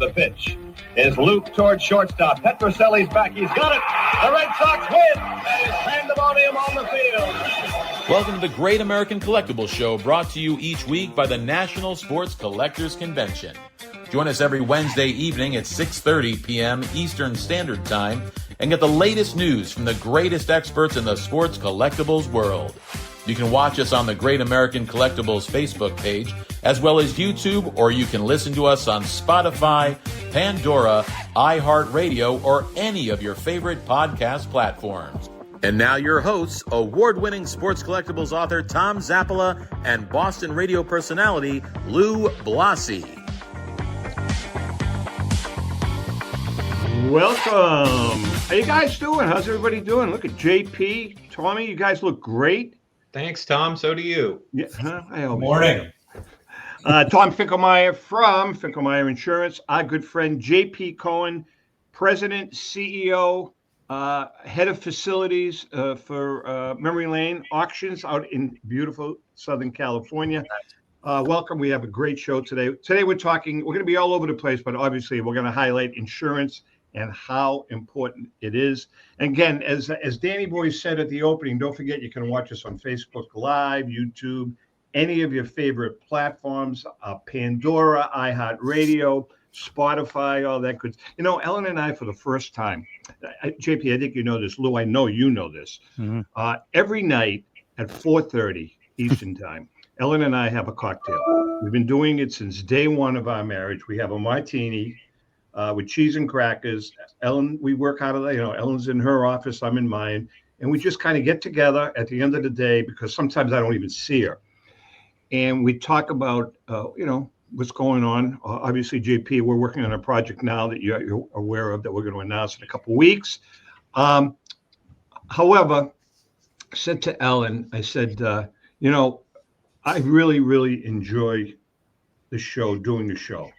the pitch. Is looped towards shortstop. Petrocelli's back. He's got it. The Red Sox win. That is pandemonium on the field. Welcome to the Great American Collectibles Show, brought to you each week by the National Sports Collectors Convention. Join us every Wednesday evening at 6:30 p.m. Eastern Standard Time and get the latest news from the greatest experts in the sports collectibles world. You can watch us on the Great American Collectibles Facebook page, as well as YouTube, or you can listen to us on Spotify, Pandora, iHeartRadio, or any of your favorite podcast platforms. And now your hosts, award-winning sports collectibles author Tom Zappola and Boston radio personality Lou Blasi. Welcome. How you guys doing? How's everybody doing? Look at JP, Tommy, you guys look great. Thanks, Tom. So do you. Yeah, Good morning. Tom Finklemeier from Finkelmeier Insurance. Our good friend JP Cohen, President, CEO, Head of Facilities for Memory Lane Auctions out in beautiful Southern California. Welcome. We have a great show today. Today we're going to be all over the place, but obviously we're going to highlight insurance and how important it is. And again, as Danny Boy said at the opening, don't forget you can watch us on Facebook Live, YouTube, any of your favorite platforms, Pandora, iHeartRadio, Spotify, all that good. You know, Ellen and I, for the first time, JP, I think you know this. Lou, I know you know this. Mm-hmm. Every night at 4:30 Eastern Time, Ellen and I have a cocktail. We've been doing it since day one of our marriage. We have a martini with cheese and crackers. Ellen, we work out of the, Ellen's in her office, I'm in mine. And we just kind of get together at the end of the day, because sometimes I don't even see her. And we talk about, what's going on. Obviously, JP, we're working on a project now that you're aware of that we're going to announce in a couple of weeks. However, I said to Ellen, I said, I really, really enjoy the show, doing the show.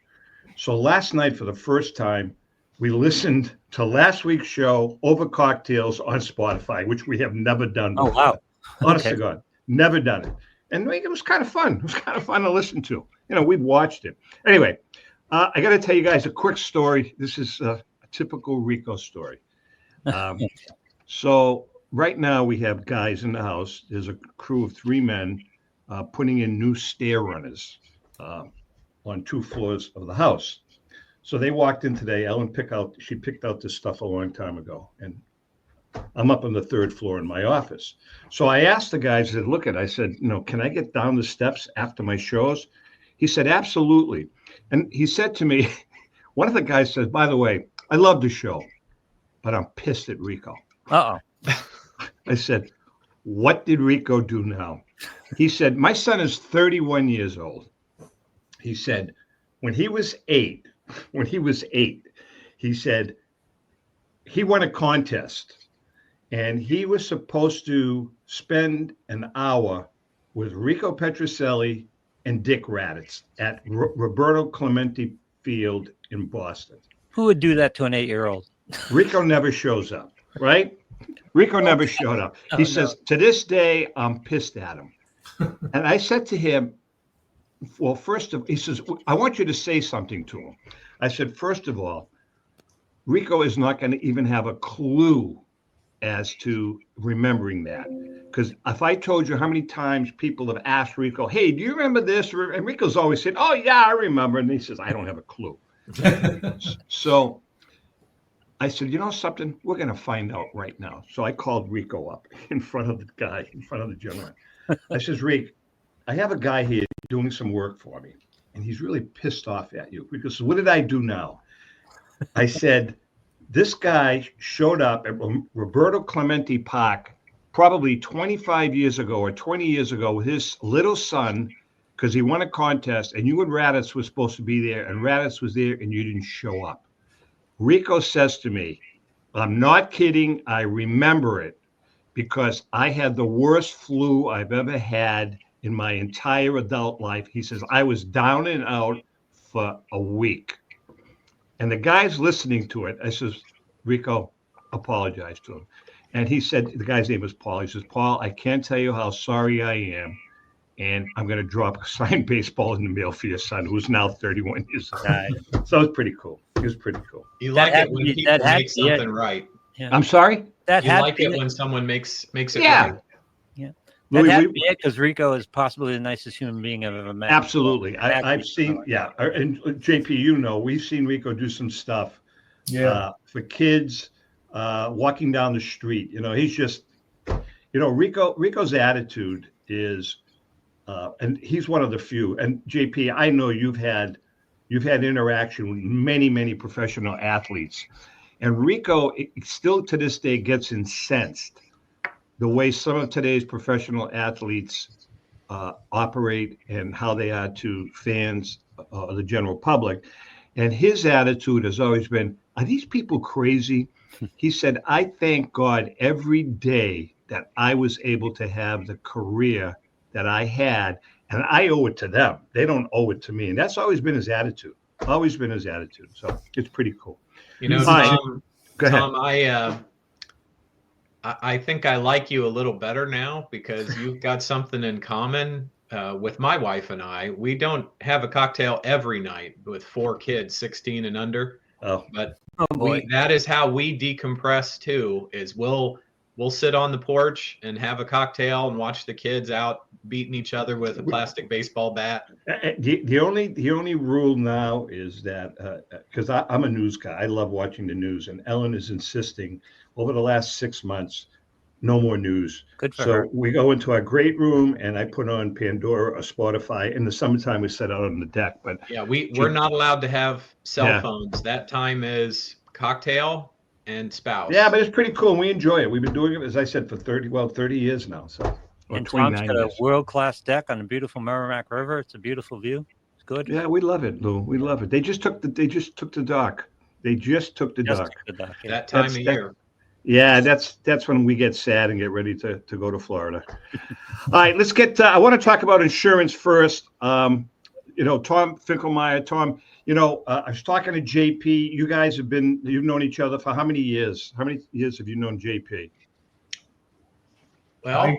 So last night, for the first time, we listened to last week's show over cocktails on Spotify, which we have never done before. Oh, wow. Honest to God, never done it. And it was kind of fun. It was kind of fun to listen to. We've watched it. Anyway, I got to tell you guys a quick story. This is a typical Rico story. So right now we have guys in the house. There's a crew of 3 men putting in new stair runners on 2 floors of the house. So they walked in today. Ellen picked out this stuff a long time ago. And I'm up on the 3rd floor in my office. So I asked the guys, I said, can I get down the steps after my shows? He said, absolutely. And he said to me, one of the guys says, by the way, I love the show, but I'm pissed at Rico. Uh-oh. I said, what did Rico do now? He said, my son is 31 years old. He said, when he was eight, he said he won a contest and he was supposed to spend an hour with Rico Petrocelli and Dick Raditz at Roberto Clemente Field in Boston. Who would do that to an 8-year-old? Rico never shows up, right? Rico never showed up. He says, to this day, I'm pissed at him. And I said to him, well, he says, I want you to say something to him. I said, first of all, Rico is not going to even have a clue as to remembering that. Because if I told you how many times people have asked Rico, hey, do you remember this? And Rico's always said, oh, yeah, I remember. And he says, I don't have a clue. So I said, you know something? We're going to find out right now. So I called Rico up in front of the gentleman. I says, Rick, I have a guy here doing some work for me, and he's really pissed off at you. Because what did I do now? I said, this guy showed up at Roberto Clemente Park probably 25 years ago or 20 years ago with his little son, because he won a contest, and you and Raditz were supposed to be there, and Raditz was there, and you didn't show up. Rico says to me, I'm not kidding, I remember it, because I had the worst flu I've ever had in my entire adult life. He says, I was down and out for a week. And the guy's listening to it. I says, Rico, apologize to him. And he said, the guy's name was Paul. He says, Paul, I can't tell you how sorry I am and I'm going to drop a signed baseball in the mail for your son, who's now 31 years old. Nice. So it's pretty cool. It was pretty cool. You That like had it when to be- people that had make to be it. something right. Yeah. I'm sorry? That You had like to it be when someone makes it Yeah. right. That Louis, had to be it because Rico is possibly the nicest human being I've ever met. absolutely. That had to I've be seen, so. yeah. And JP, you know, we've seen Rico do some stuff for kids walking down the street. You know, he's just, you know, Rico's attitude is, and he's one of the few. And JP, I know you've had interaction with many professional athletes, and Rico still to this day gets incensed the way some of today's professional athletes operate and how they are to fans, the general public. And his attitude has always been, are these people crazy? He said, I thank God every day that I was able to have the career that I had, and I owe it to them. They don't owe it to me. And that's always been his attitude. Always been his attitude. So it's pretty cool. You know, Hi. Tom, Go ahead. Tom, I think I like you a little better now because you've got something in common with my wife and I. We don't have a cocktail every night with 4 kids, 16 and under. Oh, But Oh boy. that is how we decompress too, is we'll sit on the porch and have a cocktail and watch the kids out beating each other with a plastic baseball bat. the only rule now is that because I'm a news guy, I love watching the news, and Ellen is insisting over the last 6 months, no more news. Good for So her. we go into our great room, and I put on Pandora or Spotify. In the summertime, we sit out on the deck, but Yeah, we're not allowed to have cell Yeah. phones. That time is cocktail and spouse. yeah, but it's pretty cool. And we enjoy it. We've been doing it, as I said, for 30 years now. So, or And Tom's 29 got a years. world-class deck on the beautiful Merrimack River. It's a beautiful view. It's good. Yeah, we love it, Lou. We love it. They just took the dock. They just took the Just dock. the dock, yeah. That time of That- year. Yeah, that's when we get sad and get ready to go to Florida. All right, let's get. I want to talk about insurance first. You know, Tom Finkelmeier. Tom, you know, I was talking to JP. You guys you've known each other for how many years? How many years have you known JP? Well,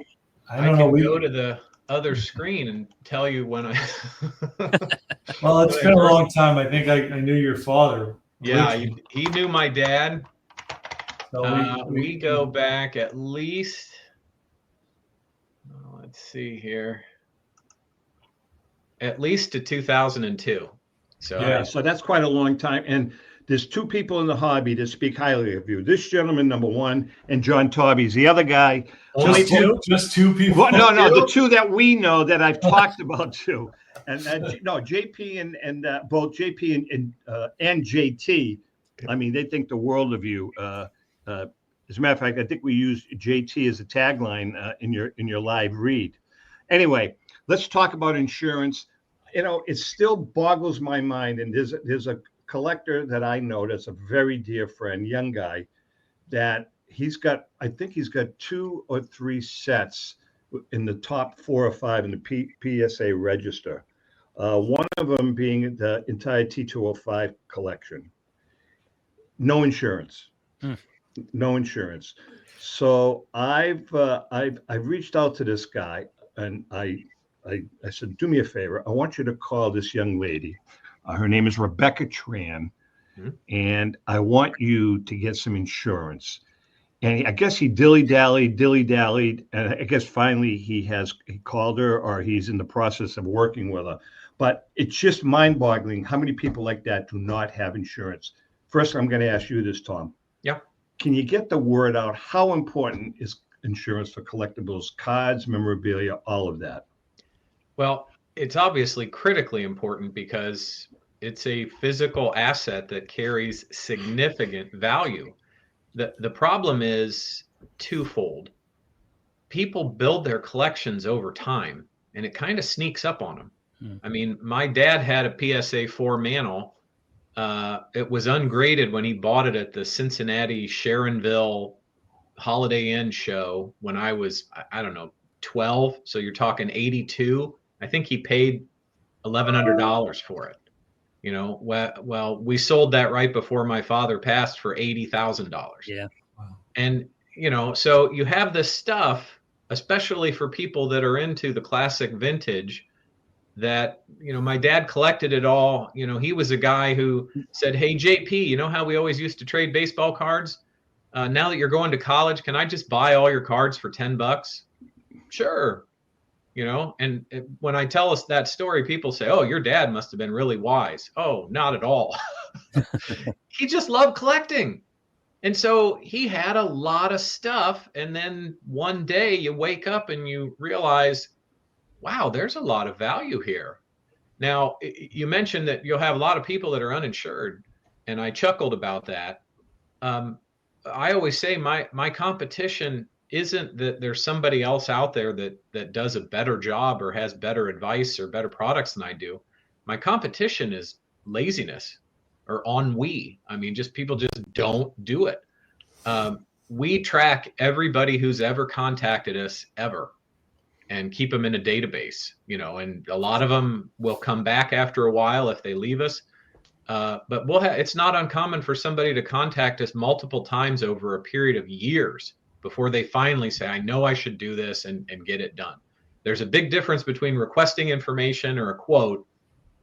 I don't know. can go to the other screen and tell you when I. Well, it's been a long time. I think I knew your father. Yeah, Richard. he knew my dad. So We go back at least. Let's see here. At least to 2002. So Yeah. So that's quite a long time. And there's 2 people in the hobby that speak highly of you. This gentleman, number 1, and John Tobby's the other guy. only just 2. just 2 people. Well, no, the 2 that we know that I've talked about too. And no, JP and both JP and JT. I mean, they think the world of you. As a matter of fact, I think we used JT as a tagline in your live read. Anyway, let's talk about insurance. You know, it still boggles my mind. And there's a collector that I know that's a very dear friend, young guy, that I think he's got 2 or 3 sets in the top 4 or 5 in the PSA register. One of them being the entire T205 collection. No insurance. No insurance. So I've reached out to this guy, and I said, do me a favor. I want you to call this young lady. Her name is Rebecca Tran, and I want you to get some insurance. And I guess he dilly-dallied, and I guess finally he called her, or he's in the process of working with her. But it's just mind-boggling how many people like that do not have insurance. First, I'm going to ask you this, Tom. Yeah. Can you get the word out? How important is insurance for collectibles, cards, memorabilia, all of that? Well, it's obviously critically important because it's a physical asset that carries significant value. The problem is twofold. People build their collections over time, and it kind of sneaks up on them. I mean, my dad had a PSA 4 mantle. It was ungraded when he bought it at the Cincinnati Sharonville Holiday Inn show when I was, I don't know, 12. So you're talking 82. I think he paid $1,100 for it. You know, well, we sold that right before my father passed for $80,000. Yeah. Wow. And, you know, so you have this stuff especially for people that are into the classic vintage. That, my dad collected it all. He was a guy who said, "Hey, JP, you know how we always used to trade baseball cards? Now that you're going to college, can I just buy all your cards for $10? Sure. And when I tell us that story, people say, "Oh, your dad must have been really wise." Oh, not at all. He just loved collecting. And so he had a lot of stuff. And then one day you wake up and you realize, wow, there's a lot of value here. Now, you mentioned that you'll have a lot of people that are uninsured, and I chuckled about that. I always say my competition isn't that there's somebody else out there that does a better job or has better advice or better products than I do. My competition is laziness or ennui. I mean, just people just don't do it. We track everybody who's ever contacted us ever, and keep them in a database, and a lot of them will come back after a while if they leave us. But it's not uncommon for somebody to contact us multiple times over a period of years before they finally say, "I know I should do this," and get it done. There's a big difference between requesting information or a quote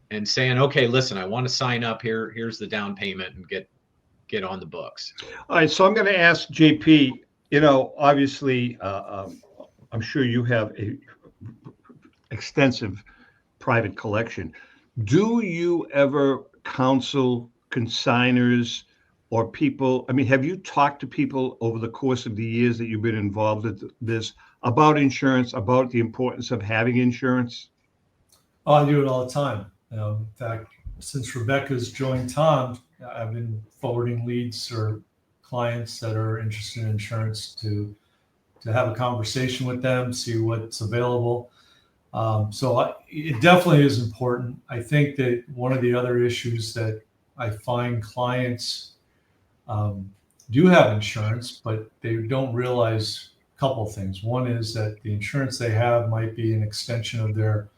and saying, "Okay, listen, I want to sign up here. Here's the down payment," and get on the books. All right. So I'm going to ask JP, obviously, I'm sure you have a extensive private collection. Do you ever counsel consigners or people? I mean, have you talked to people over the course of the years that you've been involved with this about insurance, about the importance of having insurance? Oh, I do it all the time. In fact, since Rebecca's joined Tom, I've been forwarding leads or clients that are interested in insurance to have a conversation with them, see what's available. It definitely is important. I think that one of the other issues that I find clients do have insurance, but they don't realize a couple of things. One is that the insurance they have might be an extension of their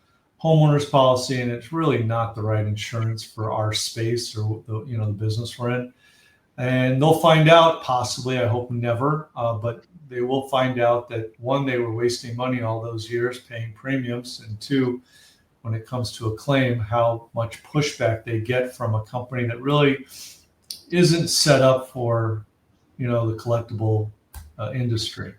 homeowner's policy, and it's really not the right insurance for our space or the business we're in. And they'll find out, possibly, I hope never, but they will find out that, one, they were wasting money all those years paying premiums, and two, when it comes to a claim, how much pushback they get from a company that really isn't set up for, the collectible industry.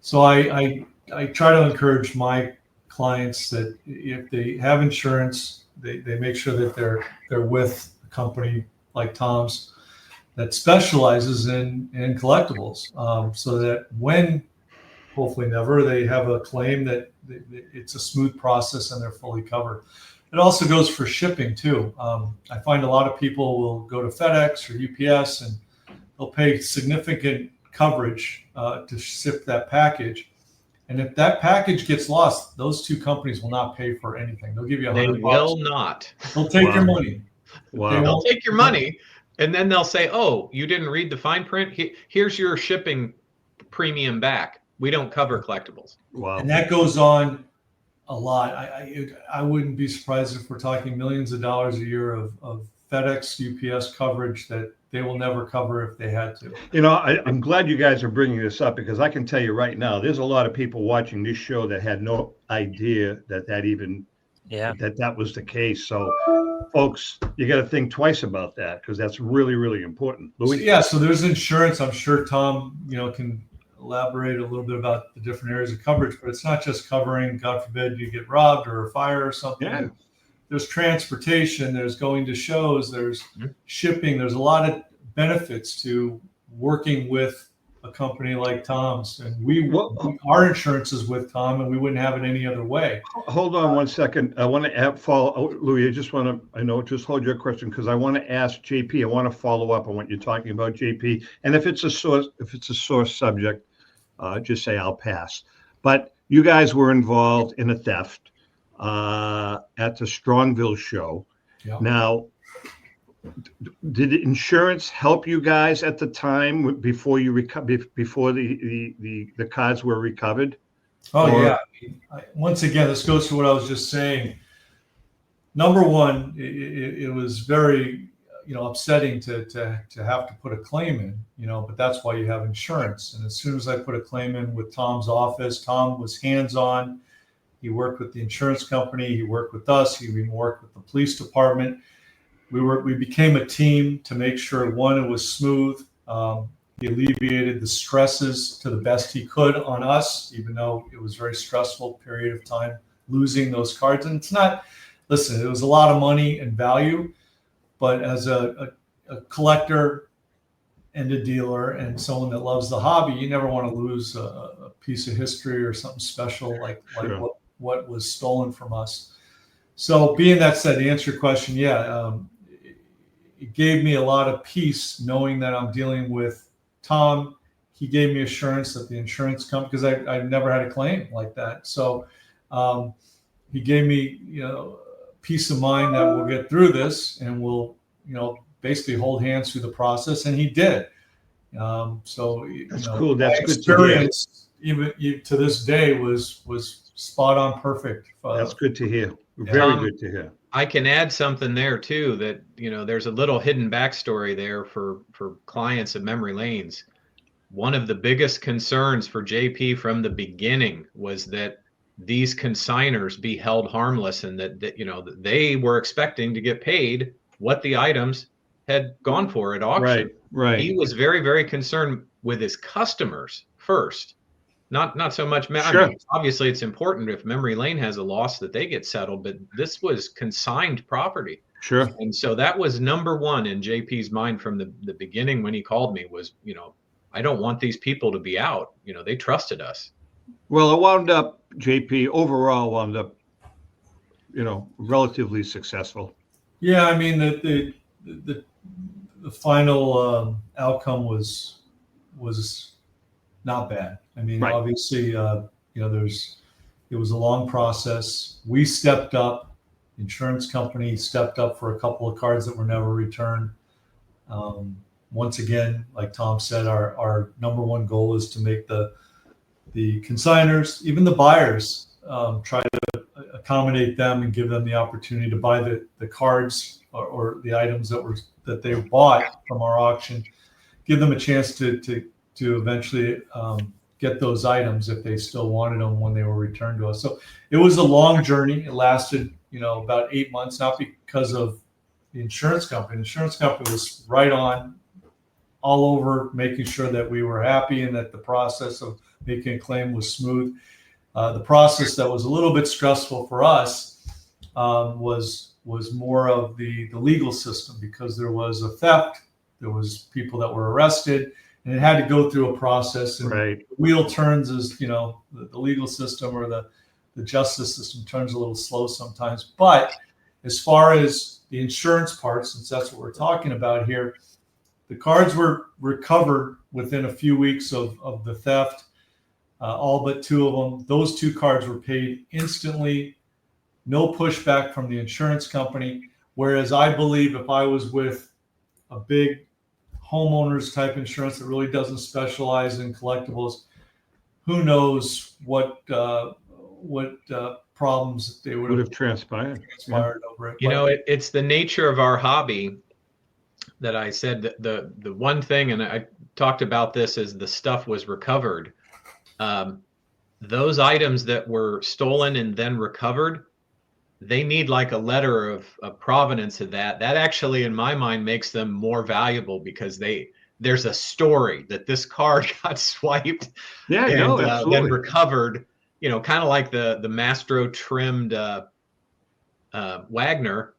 So I try to encourage my clients that if they have insurance, they make sure that they're with a company like Tom's that specializes in collectibles, so that when, hopefully never, they have a claim, that it's a smooth process and they're fully covered. It also goes for shipping too. I find a lot of people will go to FedEx or UPS and they'll pay significant coverage to ship that package. And if that package gets lost, those two companies will not pay for anything. They'll give you $100. They will not. They'll take your money. Wow. They'll take your money, and then they'll say, "Oh, you didn't read the fine print? Here's your shipping premium back. We don't cover collectibles." Wow. And that goes on a lot. I wouldn't be surprised if we're talking millions of dollars a year of FedEx, UPS coverage that they will never cover if they had to. I'm glad you guys are bringing this up, because I can tell you right now, there's a lot of people watching this show that had no idea that was the case. So, folks, you got to think twice about that, because that's really, really important. Louis? So there's insurance. I'm sure Tom, can elaborate a little bit about the different areas of coverage, but it's not just covering, God forbid, you get robbed or a fire or something. Yeah. There's transportation, there's going to shows, there's shipping. There's a lot of benefits to working with a company like Tom's. And our insurance is with Tom, and we wouldn't have it any other way. Hold on one second. I want to follow, Louis, just hold your question, because I want to ask JP. I want to follow up on what you're talking about, JP. And if it's a sore subject, just say I'll pass. But you guys were involved in a theft at the Strongville show. Yeah. Now, did insurance help you guys at the time before before the cards were recovered? Once again, this goes to what I was just saying. Number one, it was very, upsetting to have to put a claim in, but that's why you have insurance. And as soon as I put a claim in with Tom's office, Tom was hands-on. He worked with the insurance company. He worked with us. He even worked with the police department. We became a team to make sure, one, it was smooth. He alleviated the stresses to the best he could on us, even though it was a very stressful period of time losing those cards. And it's not, listen, it was a lot of money and value, but as a collector and a dealer and someone that loves the hobby, you never want to lose a piece of history or something special like Sure. what was stolen from us. So being that said, to answer your question, it gave me a lot of peace knowing that I'm dealing with Tom. He gave me assurance that the insurance company, because I never had a claim like that. So he gave me, peace of mind that we'll get through this and we'll, basically hold hands through the process. And he did. So That's cool. That's my good to hear. experience, even to this day, was spot on perfect. That's good to hear. Yeah. Very good to hear. I can add something there too, that, there's a little hidden backstory there for clients of memory lanes. One of the biggest concerns for JP from the beginning was that these consigners be held harmless, and that they were expecting to get paid what the items had gone for at auction. Right. He was very, very concerned with his customers first. Not so much. Sure. I mean, obviously, it's important if memory lane has a loss that they get settled, but this was consigned property. Sure. And so that was number one in JP's mind from the beginning when he called me was, I don't want these people to be out. They trusted us. Well, it wound up, JP, overall wound up, relatively successful. Yeah, I mean the final outcome was not bad. I mean, Right. obviously, it was a long process. We stepped up. Insurance company stepped up for a couple of cards that were never returned. Once again, like Tom said, our number one goal is to make the consigners, even the buyers, try to accommodate them and give them the opportunity to buy the cards or the items that they bought from our auction. Give them a chance to eventually get those items if they still wanted them when they were returned to us. So it was a long journey. It lasted, about 8 months, not because of the insurance company. The insurance company was right on, all over, making sure that we were happy and that the process of making a claim was smooth. The process that was a little bit stressful for us was more of the legal system, because there was a theft, there was people that were arrested, and it had to go through a process. And Right. the wheel turns as, the legal system or the justice system turns a little slow sometimes. But as far as the insurance part, since that's what we're talking about here, the cards were recovered within a few weeks of the theft, all but 2 of them. Those 2 cards were paid instantly, no pushback from the insurance company. Whereas I believe if I was with a big homeowners type insurance that really doesn't specialize in collectibles, who knows what problems they would have transpired over it. It's the nature of our hobby that I said that the one thing, and I talked about this as the stuff was recovered. Those items that were stolen and then recovered, they need like a letter of provenance of that. That actually, in my mind, makes them more valuable because there's a story that this card got swiped and then recovered. Kind of like the Mastro trimmed Wagner.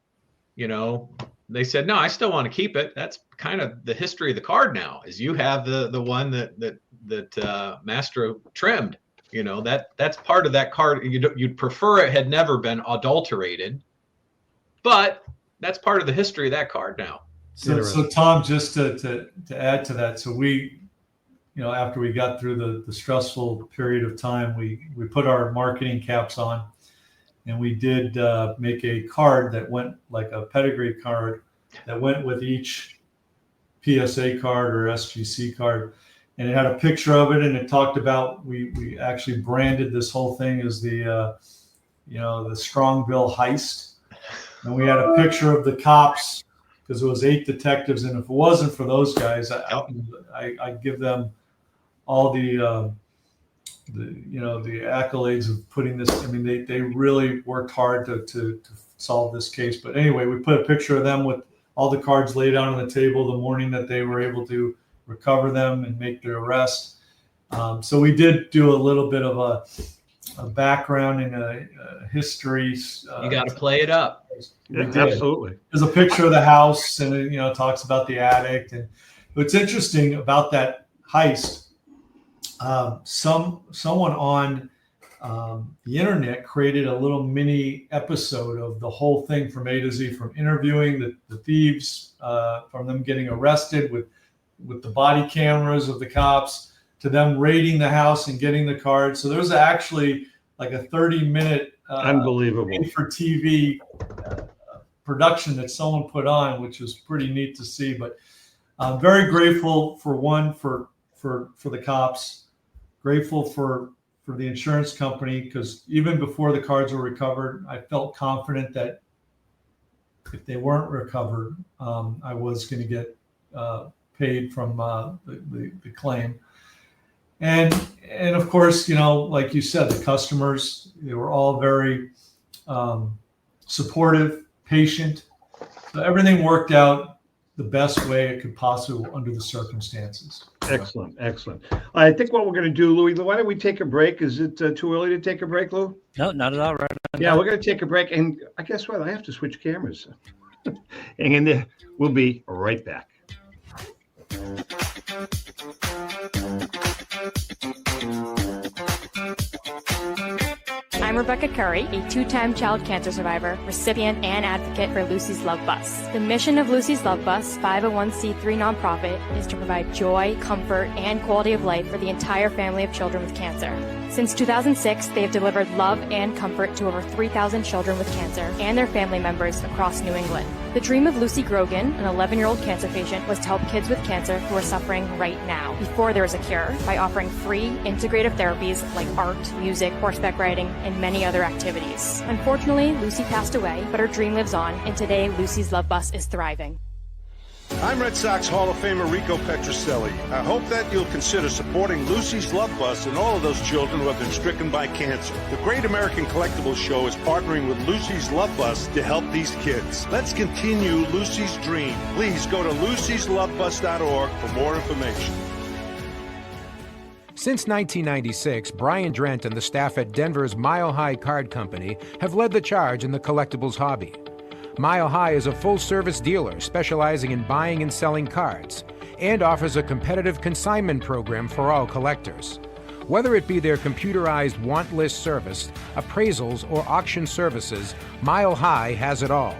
They said, no, I still want to keep it. That's kind of the history of the card now, is you have the one that Mastro trimmed. That's part of that card. You'd prefer it had never been adulterated, but that's part of the history of that card now. So Tom, just to add to that, so we, after we got through the stressful period of time, we put our marketing caps on, and we did make a card that went like a pedigree card that went with each PSA card or SGC card. And it had a picture of it, and it talked about, we actually branded this whole thing as the Strongville heist. And we had a picture of the cops because it was 8 detectives, and if it wasn't for those guys, I give them all the accolades of putting this. I mean, they really worked hard to solve this case. But anyway, we put a picture of them with all the cards laid out on the table the morning that they were able to recover them and make their arrest. So we did do a little bit of a background and a history. You got to play it up. We did. Absolutely. There's a picture of the house, and it talks about the attic. And what's interesting about that heist, someone on the internet created a little mini episode of the whole thing from A to Z, from interviewing the thieves, from them getting arrested with the body cameras of the cops, to them raiding the house and getting the cards. So there was actually like a 30-minute unbelievable for TV production that someone put on, which was pretty neat to see. But I'm very grateful for the cops, grateful for the insurance company, because even before the cards were recovered, I felt confident that if they weren't recovered, I was going to get paid from the claim. And of course, like you said, the customers, they were all very supportive, patient. So everything worked out the best way it could possibly under the circumstances. Excellent. I think what we're going to do, Louis, why don't we take a break? Is it too early to take a break, Lou? No, not at all. Right. Yeah, we're going to take a break. And I guess what? I have to switch cameras. Hang in there. We'll be right back. I'm Rebecca Curry, a 2-time child cancer survivor, recipient, and advocate for Lucy's Love Bus. The mission of Lucy's Love Bus, 501c3 nonprofit, is to provide joy, comfort, and quality of life for the entire family of children with cancer. Since 2006, they have delivered love and comfort to over 3,000 children with cancer and their family members across New England. The dream of Lucy Grogan, an 11-year-old cancer patient, was to help kids with cancer who are suffering right now, before there is a cure, by offering free, integrative therapies like art, music, horseback riding, and many other activities. Unfortunately, Lucy passed away, but her dream lives on, and today Lucy's Love Bus is thriving. I'm Red Sox Hall of Famer Rico Petrocelli. I hope that you'll consider supporting Lucy's Love Bus and all of those children who have been stricken by cancer. The Great American Collectibles Show is partnering with Lucy's Love Bus to help these kids. Let's continue Lucy's dream. Please go to lucyslovebus.org for more information. Since 1996, Brian Drent and the staff at Denver's Mile High Card Company have led the charge in the collectibles hobby. Mile High is a full-service dealer specializing in buying and selling cards and offers a competitive consignment program for all collectors. Whether it be their computerized want list service, appraisals, or auction services, Mile High has it all.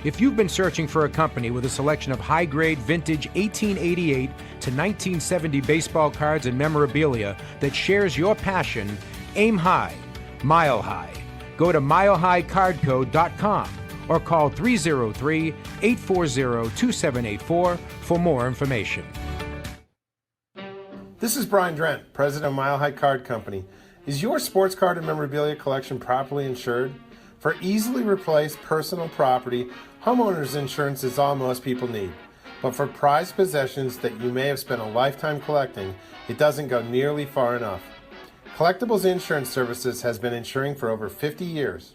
If you've been searching for a company with a selection of high-grade vintage 1888 to 1970 baseball cards and memorabilia that shares your passion, aim high, Mile High. Go to milehighcardco.com or call 303-840-2784 for more information. This is Brian Drent, president of Mile High Card Company. Is your sports card and memorabilia collection properly insured? For easily replaced personal property, homeowners insurance is all most people need. But for prized possessions that you may have spent a lifetime collecting, it doesn't go nearly far enough. Collectibles Insurance Services has been insuring for over 50 years.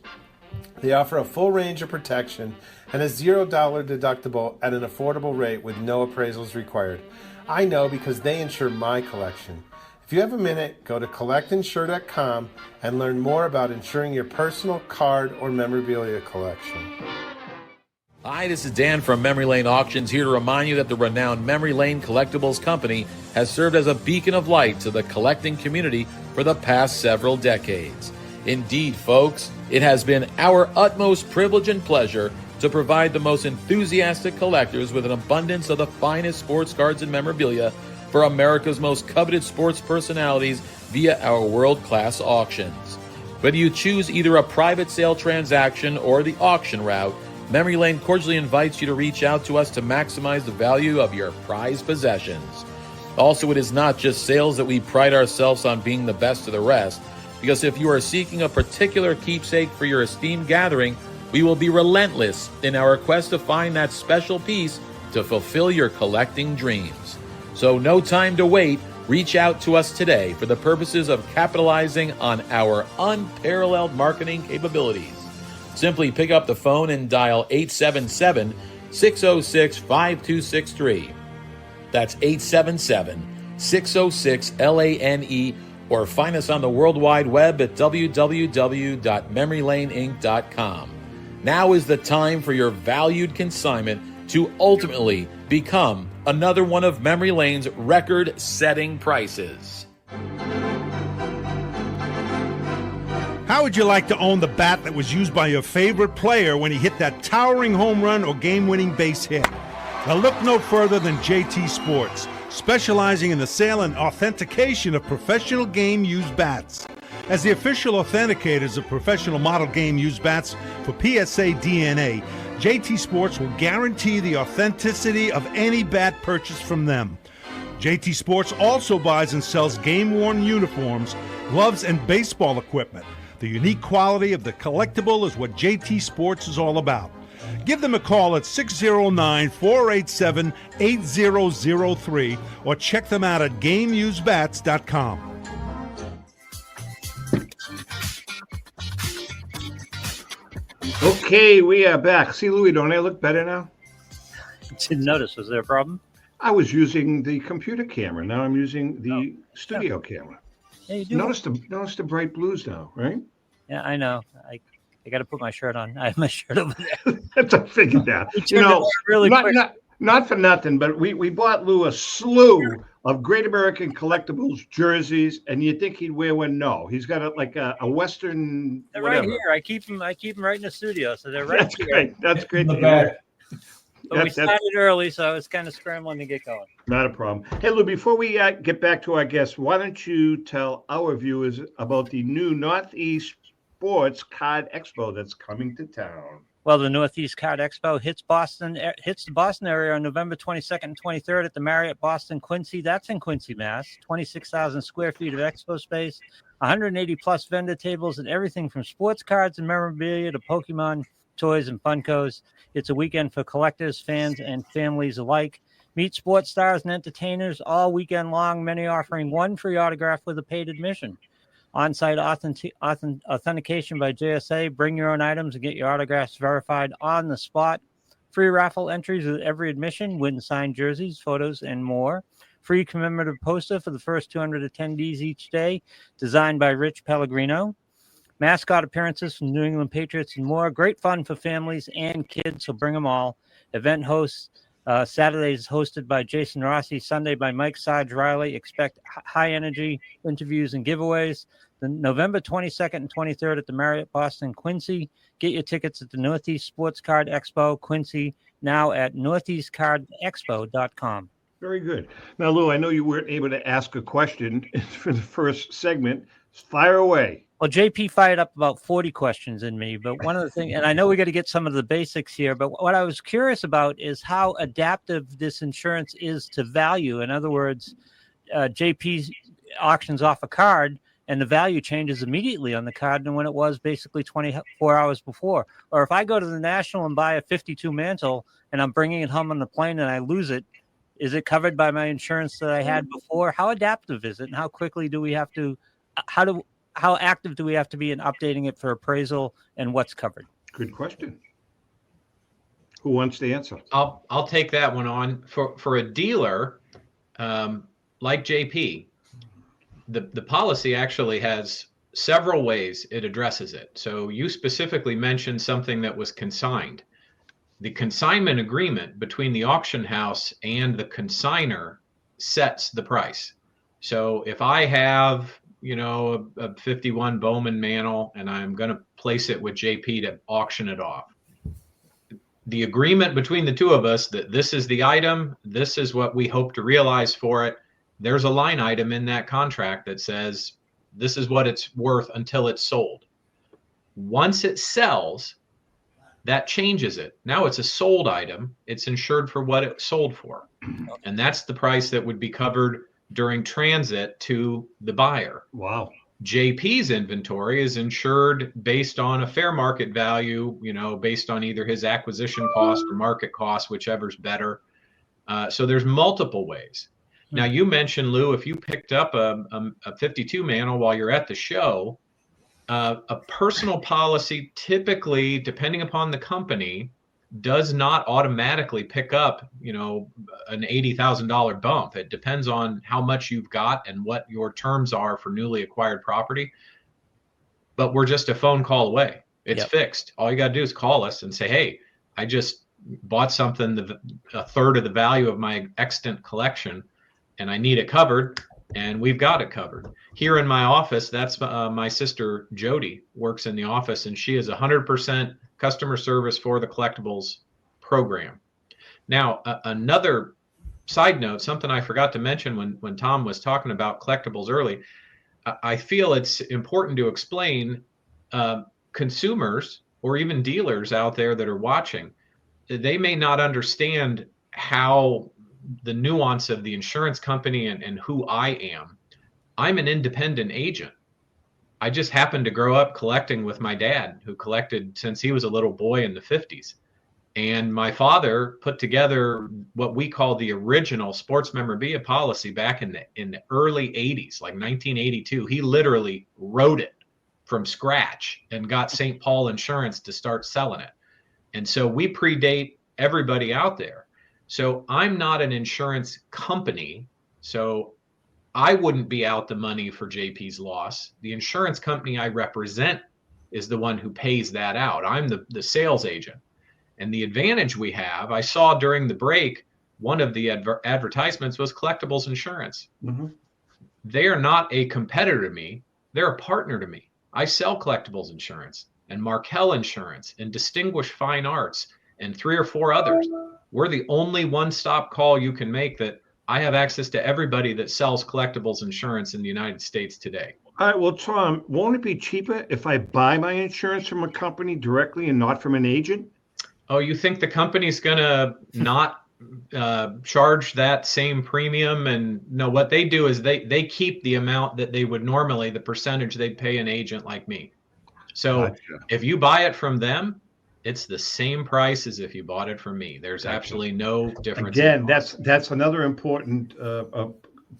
They offer a full range of protection and a $0 deductible at an affordable rate with no appraisals required. I know because they insure my collection. If you have a minute, go to collectinsure.com and learn more about insuring your personal card or memorabilia collection. Hi, this is Dan from Memory Lane Auctions, here to remind you that the renowned Memory Lane Collectibles Company has served as a beacon of light to the collecting community for the past several decades. Indeed, folks, it has been our utmost privilege and pleasure to provide the most enthusiastic collectors with an abundance of the finest sports cards and memorabilia for America's most coveted sports personalities via our world-class auctions. Whether you choose either a private sale transaction or the auction route, Memory Lane cordially invites you to reach out to us to maximize the value of your prized possessions. Also, it is not just sales that we pride ourselves on being the best of the rest, because if you are seeking a particular keepsake for your esteemed gathering, We will be relentless in our quest to find that special piece to fulfill your collecting dreams. So no time to wait. Reach out to us today for the purposes of capitalizing on our unparalleled marketing capabilities. Simply pick up the phone and dial 877-606-5263. That's 877-606-LANE, or find us on the World Wide Web at www.memorylaneinc.com. Now is the time for your valued consignment to ultimately become another one of Memory Lane's record-setting prices. How would you like to own the bat that was used by your favorite player when he hit that towering home run or game-winning base hit? Now look no further than JT Sports, specializing in the sale and authentication of professional game-used bats. As the official authenticators of professional model game-used bats for PSA DNA, JT Sports will guarantee the authenticity of any bat purchased from them. JT Sports also buys and sells game-worn uniforms, gloves, and baseball equipment. The unique quality of the collectible is what JT Sports is all about. Give them a call at 609-487-8003 or check them out at GameUseBats.com. Okay, we are back. See, Louis, don't I look better now? Didn't notice. Was there a problem? I was using the computer camera. Now I'm using the studio camera. Yeah, you do. Notice the bright blues now, right? Yeah, I know. I got to put my shirt on. I have my shirt over there. That's I figured that. Really quick. Not for nothing, but we bought Lou a slew of Great American Collectibles jerseys, and you think he'd wear one? No, he's got a Western. They're whatever. right here. I keep them right in the studio, so they're right That's here. great. That's great. In the back. But we started early, so I was kind of scrambling to get going. Not a problem. Hey, Lou, before we get back to our guests, why don't you tell our viewers about the new Northeast Sports Card Expo that's coming to town? Well, the Northeast Card Expo hits the Boston area on November 22nd and 23rd at the Marriott Boston Quincy. That's in Quincy, Mass. 26,000 square feet of expo space, 180 plus vendor tables, and everything from sports cards and memorabilia to Pokemon toys and Funkos. It's a weekend for collectors, fans, and families alike. Meet sports stars and entertainers all weekend long, many offering one free autograph with a paid admission. On-site authentication by JSA. Bring your own items and get your autographs verified on the spot. Free raffle entries with every admission. Win signed jerseys, photos, and more. Free commemorative poster for the first 200 attendees each day, designed by Rich Pellegrino. Mascot appearances from New England Patriots and more. Great fun for families and kids, so bring them all. Event hosts. Saturday is hosted by Jason Rossi. Sunday by Mike Sarge Riley. Expect high energy interviews and giveaways. The November 22nd and 23rd at the Marriott Boston Quincy. Get your tickets at the Northeast Sports Card Expo Quincy, now at northeastcardexpo.com. Very good. Now, Lou, I know you weren't able to ask a question for the first segment. Fire away. Well, JP fired up about 40 questions in me, but one of the things, and I know we got to get some of the basics here, but what I was curious about is how adaptive this insurance is to value. In other words, JP auctions off a card and the value changes immediately on the card than when it was basically 24 hours before. Or if I go to the National and buy a 52 mantle and I'm bringing it home on the plane and I lose it, is it covered by my insurance that I had before? How adaptive is it, and how quickly do we have to, how active do we have to be in updating it for appraisal and what's covered? Good question. Who wants to answer? I'll take that one on. For a dealer like JP, the policy actually has several ways it addresses it. So you specifically mentioned something that was consigned. The consignment agreement between the auction house and the consigner sets the price. So if I have, a 51 Bowman mantle and I'm going to place it with JP to auction it off, the agreement between the two of us that this is the item, this is what we hope to realize for it. There's a line item in that contract that says this is what it's worth until it's sold. Once it sells, that changes it. Now it's a sold item. It's insured for what it sold for. And that's the price that would be covered during transit to the buyer. Wow. JP's inventory is insured based on a fair market value, based on either his acquisition cost or market cost, whichever's better. So there's multiple ways. Now, you mentioned, Lou, if you picked up a 52 manual while you're at the show, a personal policy typically, depending upon the company, does not automatically pick up, an $80,000 bump. It depends on how much you've got and what your terms are for newly acquired property. But we're just a phone call away. It's fixed. All you got to do is call us and say, hey, I just bought something a third of the value of my extant collection, and I need it covered, and we've got it covered. Here in my office, that's my sister Jody works in the office, and she is 100% customer service for the collectibles program. Now, another side note, something I forgot to mention when Tom was talking about collectibles early, I feel it's important to explain consumers or even dealers out there that are watching, they may not understand how the nuance of the insurance company and who I am. I'm an independent agent. I just happened to grow up collecting with my dad, who collected since he was a little boy in the 50s. And my father put together what we call the original sports memorabilia policy back in the early 80s, like 1982. He literally wrote it from scratch and got St. Paul Insurance to start selling it. And so we predate everybody out there. So I'm not an insurance company. So I wouldn't be out the money for JP's loss. The insurance company I represent is the one who pays that out. I'm the sales agent. And the advantage we have, I saw during the break, one of the advertisements was Collectibles Insurance. Mm-hmm. They are not a competitor to me. They're a partner to me. I sell Collectibles Insurance and Markel Insurance and Distinguished Fine Arts and 3 or 4 others. We're the only one-stop call you can make that I have access to everybody that sells collectibles insurance in the United States today. All right. Well, Tom, won't it be cheaper if I buy my insurance from a company directly and not from an agent? Oh, you think the company's going to not charge that same premium? And no, what they do is they keep the amount that they would normally, the percentage they'd pay an agent like me. So gotcha. If you buy it from them, it's the same price as if you bought it from me. There's gotcha. Absolutely no difference. Again, that's another important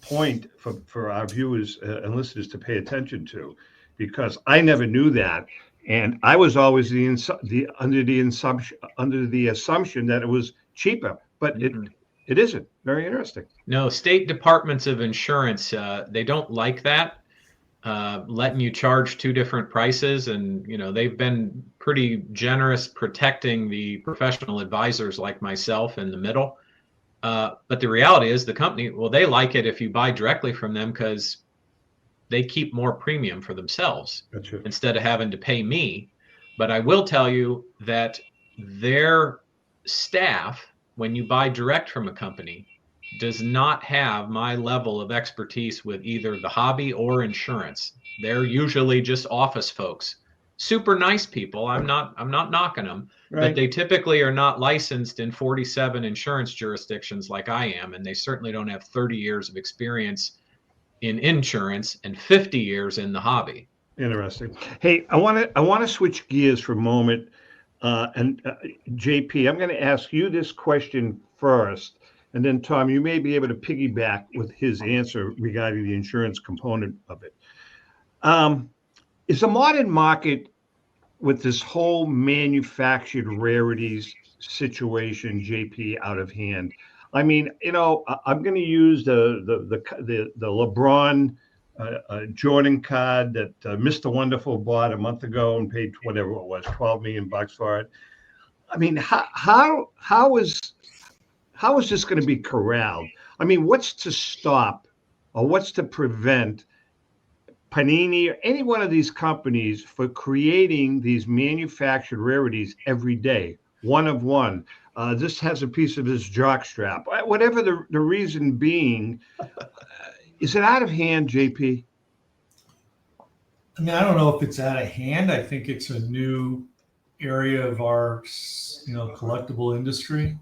point for our viewers and listeners to pay attention to, because I never knew that. And I was always under the assumption that it was cheaper, but it isn't. Very interesting. No, state departments of insurance, they don't like that, letting you charge 2 different prices. And, they've been pretty generous protecting the professional advisors like myself in the middle. But the reality is the company, they like it if you buy directly from them because they keep more premium for themselves instead of having to pay me. But I will tell you that their staff, when you buy direct from a company, does not have my level of expertise with either the hobby or insurance. They're usually just office folks, super nice people. I'm not knocking them, right. But they typically are not licensed in 47 insurance jurisdictions like I am. And they certainly don't have 30 years of experience in insurance and 50 years in the hobby. Interesting. Hey, I want to switch gears for a moment. JP, I'm going to ask you this question first. And then, Tom, you may be able to piggyback with his answer regarding the insurance component of it. Is the modern market with this whole manufactured rarities situation, JP, out of hand? I mean, I'm going to use the LeBron Jordan card that Mr. Wonderful bought a month ago and paid whatever it was, $12 million for it. I mean, how is this going to be corralled? I mean, what's to stop or what's to prevent Panini or any one of these companies for creating these manufactured rarities every day, one of one? This has a piece of his jockstrap. Whatever the reason being, is it out of hand, JP? I mean, I don't know if it's out of hand. I think it's a new area of our, collectible industry.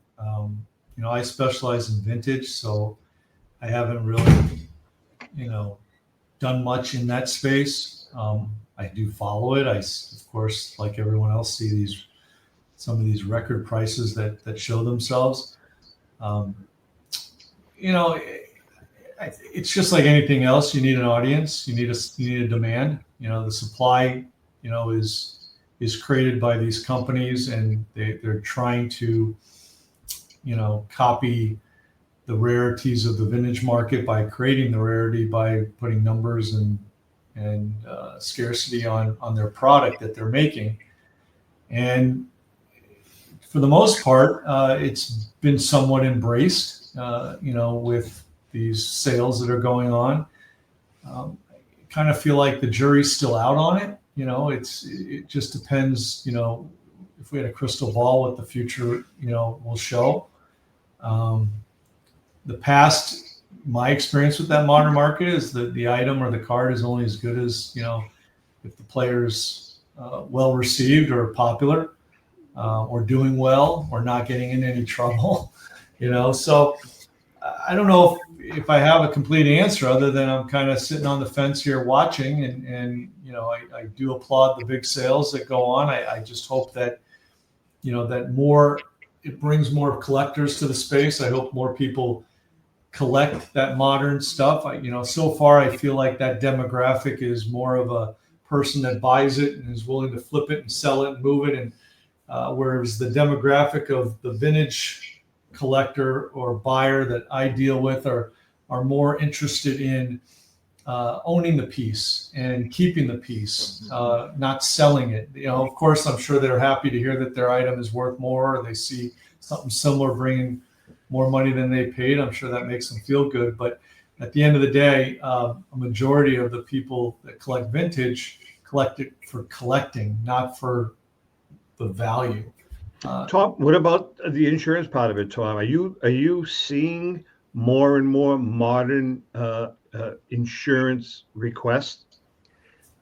I specialize in vintage, so I haven't really, done much in that space. I do follow it. Of course, like everyone else, see some of these record prices that show themselves. It's just like anything else. You need an audience. You need a demand. The supply, is created by these companies, and they're trying to, copy the rarities of the vintage market by creating the rarity by putting numbers and scarcity on their product that they're making. And for the most part, it's been somewhat embraced, with these sales that are going on. I kind of feel like the jury's still out on it. It just depends, if we had a crystal ball, what the future, will show. The past, my experience with that modern market is that the item or the card is only as good as, if the player's well received or popular, or doing well or not getting in any trouble, So I don't know if I have a complete answer other than I'm kind of sitting on the fence here watching, and I do applaud the big sales that go on. I just hope that, that it brings more collectors to the space. I hope more people collect that modern stuff. So far I feel like that demographic is more of a person that buys it and is willing to flip it and sell it and move it. And whereas the demographic of the vintage collector or buyer that I deal with are more interested in owning the piece and keeping the piece, not selling it. Of course, I'm sure they're happy to hear that their item is worth more, or they see something similar bringing more money than they paid. I'm sure that makes them feel good. But at the end of the day, a majority of the people that collect vintage collect it for collecting, not for the value. Tom, what about the insurance part of it, Tom? Are you seeing more and more modern insurance requests?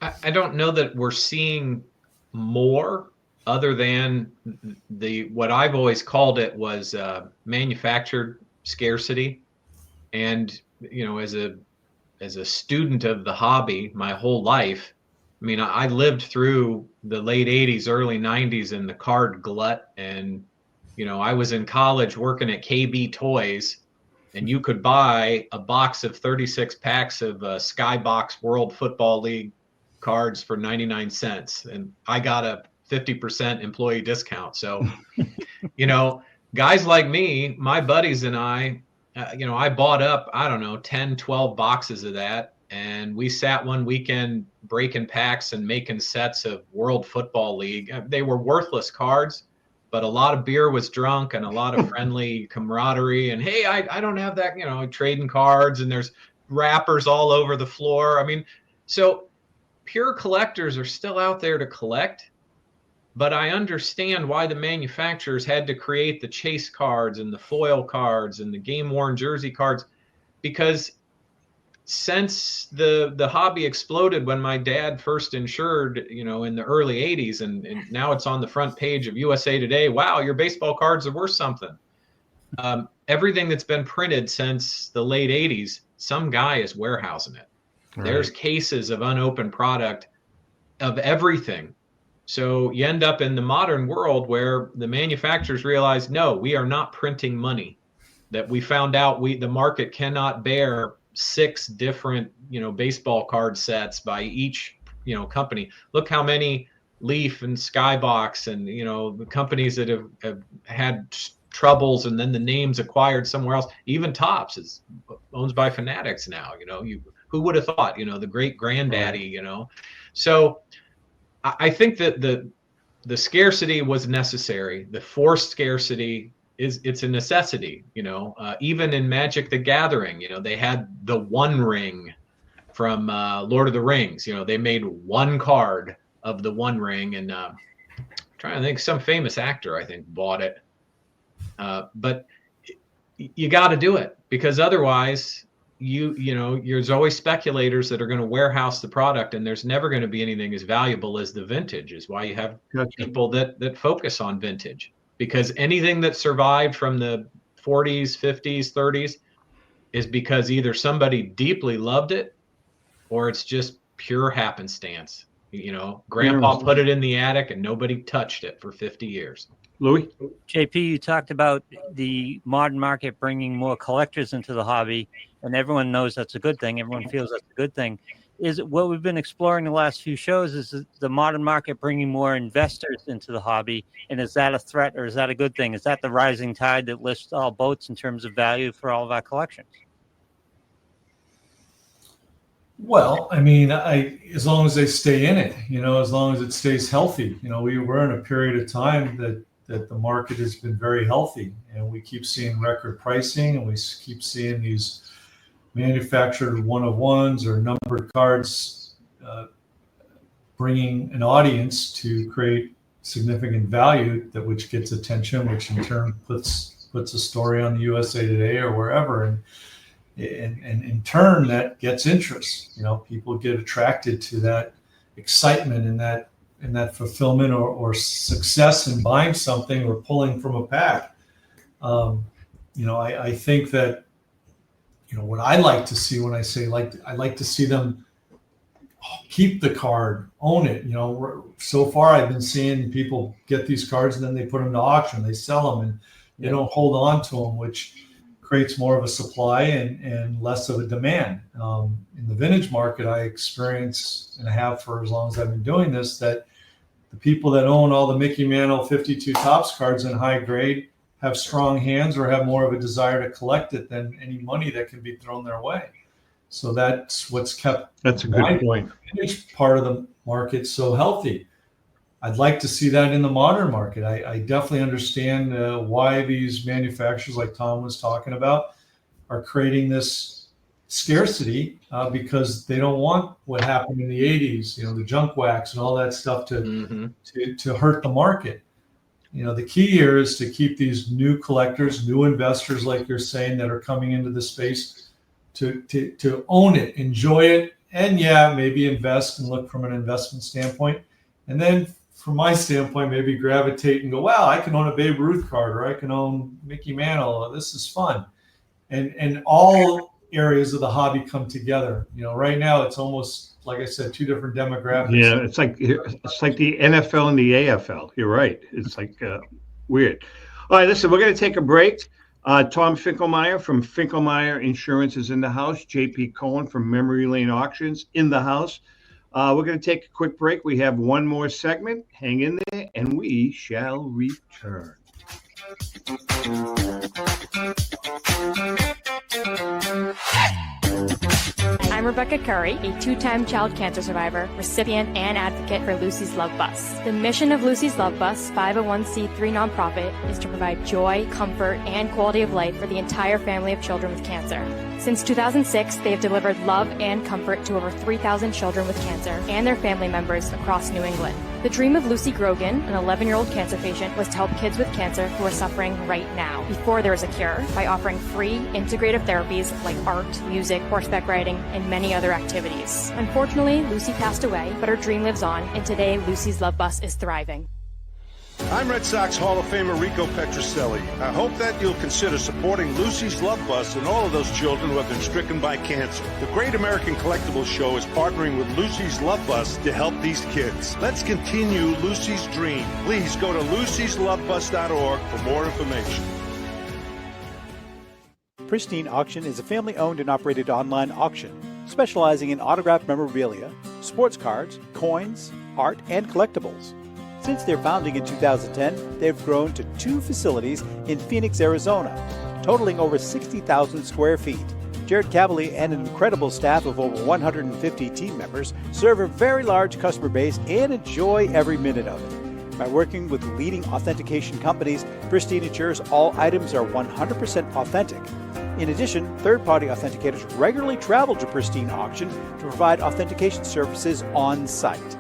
I don't know that we're seeing more, other than what I've always called it was manufactured scarcity. And as a student of the hobby my whole life, I lived through the late 80s, early 90s in the card glut. And, I was in college working at KB Toys, and you could buy a box of 36 packs of Skybox World Football League cards for 99 cents. And I got a 50% employee discount. So, guys like me, my buddies and I bought up, 10, 12 boxes of that. And we sat one weekend breaking packs and making sets of World Football League. They were worthless cards, but a lot of beer was drunk and a lot of friendly camaraderie. And hey, I don't have that, trading cards, and there's wrappers all over the floor. So pure collectors are still out there to collect, but I understand why the manufacturers had to create the chase cards and the foil cards and the game-worn jersey cards, because since the hobby exploded when my dad first insured, in the early 80s, and now it's on the front page of USA Today, wow, your baseball cards are worth something. Everything that's been printed since the late 80s, some guy is warehousing it. Right. There's cases of unopened product of everything. So you end up in the modern world where the manufacturers realize, no, we are not printing money. That we found out the market cannot bear 6 different, baseball card sets by each, company. Look how many Leaf and Skybox and, the companies that have had troubles, and then the names acquired somewhere else. Even Topps is owned by Fanatics now. Who would have thought? The great granddaddy. Right. So I think that the scarcity was necessary. The forced scarcity it's a necessity. Even in Magic the Gathering, they had the One Ring from Lord of the Rings. They made one card of the One Ring, and trying to think, some famous actor I think bought it. But you got to do it, because otherwise there's always speculators that are going to warehouse the product, and there's never going to be anything as valuable as the vintage. Is why you have people that focus on vintage, because anything that survived from the 40s, 50s, 30s is because either somebody deeply loved it, or it's just pure happenstance. You know, Grandpa put it in the attic and nobody touched it for 50 years. Louis? JP, you talked about the modern market bringing more collectors into the hobby, and everyone knows that's a good thing. Everyone feels that's a good thing. Is what we've been exploring the last few shows is the modern market bringing more investors into the hobby, and is that a threat or is that a good thing? Is that the rising tide that lifts all boats in terms of value for all of our collections? Well, I mean, as long as they stay in it, you know, as long as it stays healthy, you know, we're in a period of time that the market has been very healthy, and we keep seeing record pricing, and we keep seeing these manufactured one-of-ones or numbered cards bringing an audience to create significant value, that which gets attention, which in turn puts a story on the USA Today or wherever, and in turn that gets interest. You know, people get attracted to that excitement and that fulfillment or success in buying something or pulling from a pack. You know, I think that, you know, what I like to see when I say I like to see them keep the card, own it. You know, so far I've been seeing people get these cards and then they put them to auction, they sell them, and they don't hold on to them, which creates more of a supply and less of a demand. In the vintage market, I experience, and I have for as long as I've been doing this, that the people that own all the Mickey Mantle 52 Topps cards in high grade have strong hands or have more of a desire to collect it than any money that can be thrown their way. So that's what's kept That's a good point. Vintage part of the market so healthy. I'd like to see that in the modern market. I definitely understand why these manufacturers, like Tom was talking about, are creating this scarcity because they don't want what happened in the 80s, you know, the junk wax and all that stuff to hurt the market. You know, the key here is to keep these new collectors, new investors, like you're saying, that are coming into the space to own it, enjoy it, and maybe invest and look from an investment standpoint. And then from my standpoint, maybe gravitate and go, wow, I can own a Babe Ruth card, or I can own Mickey Mantle. This is fun. And all areas of the hobby come together. You know, right now it's almost, like I said, two different demographics. Yeah, it's like the NFL and the AFL. You're right. It's like weird. All right, listen, we're going to take a break. Tom Finkelmeier from Finkelmeier Insurance is in the house. JP Cohen from Memory Lane Auctions in the house. We're going to take a quick break. We have one more segment. Hang in there, and we shall return. I'm Rebecca Curry, a two-time child cancer survivor, recipient, and advocate for Lucy's Love Bus. The mission of Lucy's Love Bus, 501c3 nonprofit, is to provide joy, comfort, and quality of life for the entire family of children with cancer. Since 2006, they have delivered love and comfort to over 3,000 children with cancer and their family members across New England. The dream of Lucy Grogan, an 11-year-old cancer patient, was to help kids with cancer who are suffering right now, before there is a cure, by offering free, integrative therapies like art, music, horseback riding, and many other activities. Unfortunately, Lucy passed away, but her dream lives on, and today Lucy's Love Bus is thriving. I'm Red Sox Hall of Famer Rico Petrocelli. I hope that you'll consider supporting Lucy's Love Bus and all of those children who have been stricken by cancer. The Great American Collectibles Show is partnering with Lucy's Love Bus to help these kids. Let's continue Lucy's dream. Please go to lucyslovebus.org for more information. Pristine Auction is a family-owned and operated online auction specializing in autographed memorabilia, sports cards, coins, art, and collectibles. Since their founding in 2010, they've grown to 2 facilities in Phoenix, Arizona, totaling over 60,000 square feet. Jared Cavalier and an incredible staff of over 150 team members serve a very large customer base and enjoy every minute of it. By working with leading authentication companies, Pristine ensures all items are 100% authentic. In addition, third-party authenticators regularly travel to Pristine Auction to provide authentication services on site.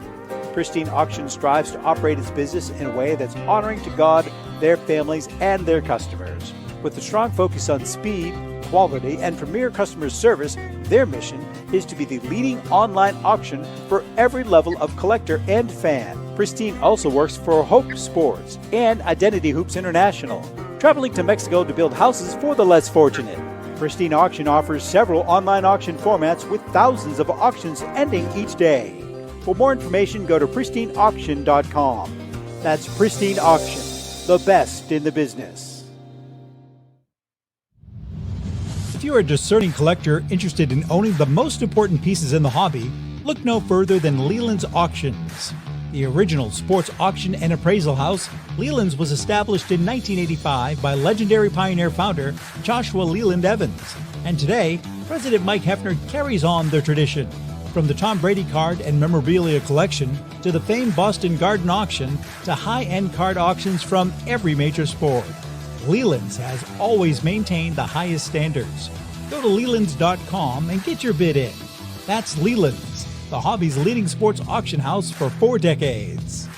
Pristine Auction strives to operate its business in a way that's honoring to God, their families, and their customers. With a strong focus on speed, quality, and premier customer service, their mission is to be the leading online auction for every level of collector and fan. Pristine also works for Hope Sports and Identity Hoops International, traveling to Mexico to build houses for the less fortunate. Pristine Auction offers several online auction formats with thousands of auctions ending each day. For more information, go to pristineauction.com. That's Pristine Auction, the best in the business. If you're a discerning collector interested in owning the most important pieces in the hobby, look no further than Leland's Auctions. The original sports auction and appraisal house, Leland's was established in 1985 by legendary Pioneer founder Joshua Leland Evans. And today, President Mike Hefner carries on their tradition. From the Tom Brady card and memorabilia collection to the famed Boston Garden auction to high-end card auctions from every major sport, Leland's has always maintained the highest standards. Go to Lelands.com and get your bid in. That's Leland's, the hobby's leading sports auction house for 4 decades.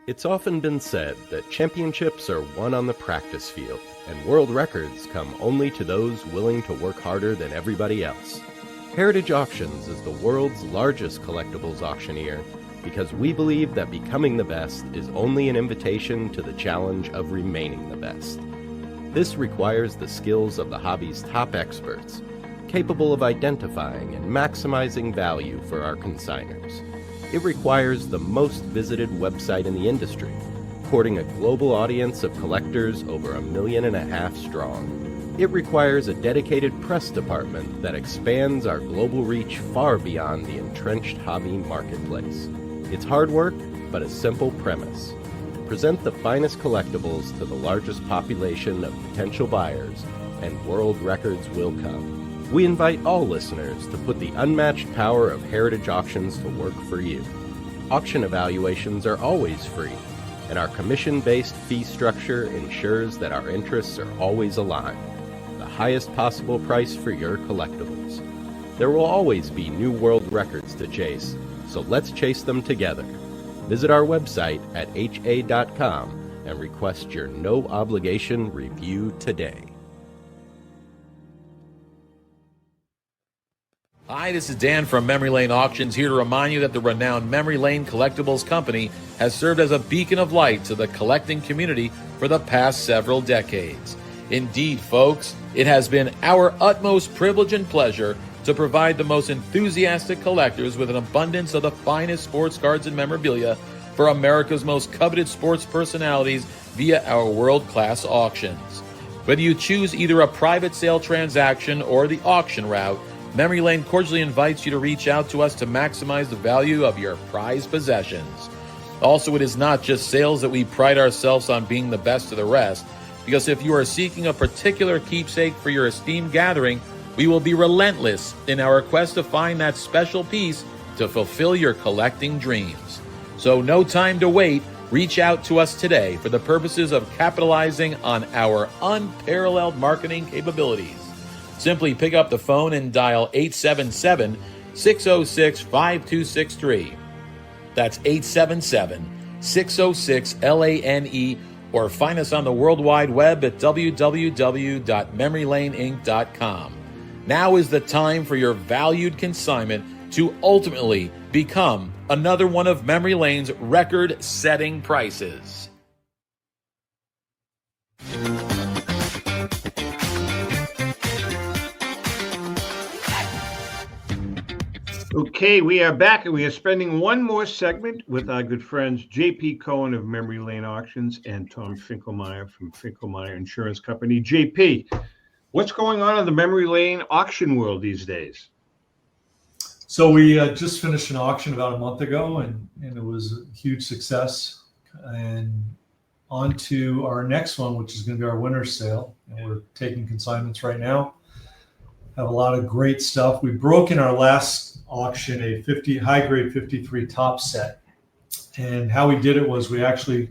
It's often been said that championships are won on the practice field, and world records come only to those willing to work harder than everybody else. Heritage Auctions is the world's largest collectibles auctioneer because we believe that becoming the best is only an invitation to the challenge of remaining the best. This requires the skills of the hobby's top experts, capable of identifying and maximizing value for our consigners. It requires the most visited website in the industry, courting a global audience of collectors over 1.5 million strong. It requires a dedicated press department that expands our global reach far beyond the entrenched hobby marketplace. It's hard work, but a simple premise. Present the finest collectibles to the largest population of potential buyers, and world records will come. We invite all listeners to put the unmatched power of Heritage Auctions to work for you. Auction evaluations are always free, and our commission-based fee structure ensures that our interests are always aligned. The highest possible price for your collectibles. There will always be new world records to chase, so let's chase them together. Visit our website at ha.com and request your no-obligation review today. Hi, this is Dan from Memory Lane Auctions, here to remind you that the renowned Memory Lane Collectibles Company has served as a beacon of light to the collecting community for the past several decades. Indeed, folks, it has been our utmost privilege and pleasure to provide the most enthusiastic collectors with an abundance of the finest sports cards and memorabilia for America's most coveted sports personalities via our world-class auctions. Whether you choose either a private sale transaction or the auction route, Memory Lane cordially invites you to reach out to us to maximize the value of your prized possessions. Also, it is not just sales that we pride ourselves on being the best of the rest, because if you are seeking a particular keepsake for your esteemed gathering, we will be relentless in our quest to find that special piece to fulfill your collecting dreams. So no time to wait. Reach out to us today for the purposes of capitalizing on our unparalleled marketing capabilities. Simply pick up the phone and dial 877-606-5263. That's 877-606-LANE, or find us on the World Wide Web at www.memorylaneinc.com. Now is the time for your valued consignment to ultimately become another one of Memory Lane's record-setting prices. Okay, we are back, and we are spending one more segment with our good friends JP Cohen of Memory Lane Auctions and Tom Finkelmeier from Finkelmeier Insurance Company. JP, what's going on in the Memory Lane auction world these days? So we just finished an auction about a month ago, and it was a huge success. And on to our next one, which is going to be our winter's sale. And we're taking consignments right now. Have a lot of great stuff. We broke in our last auction a high-grade 53 top set. And how we did it was we actually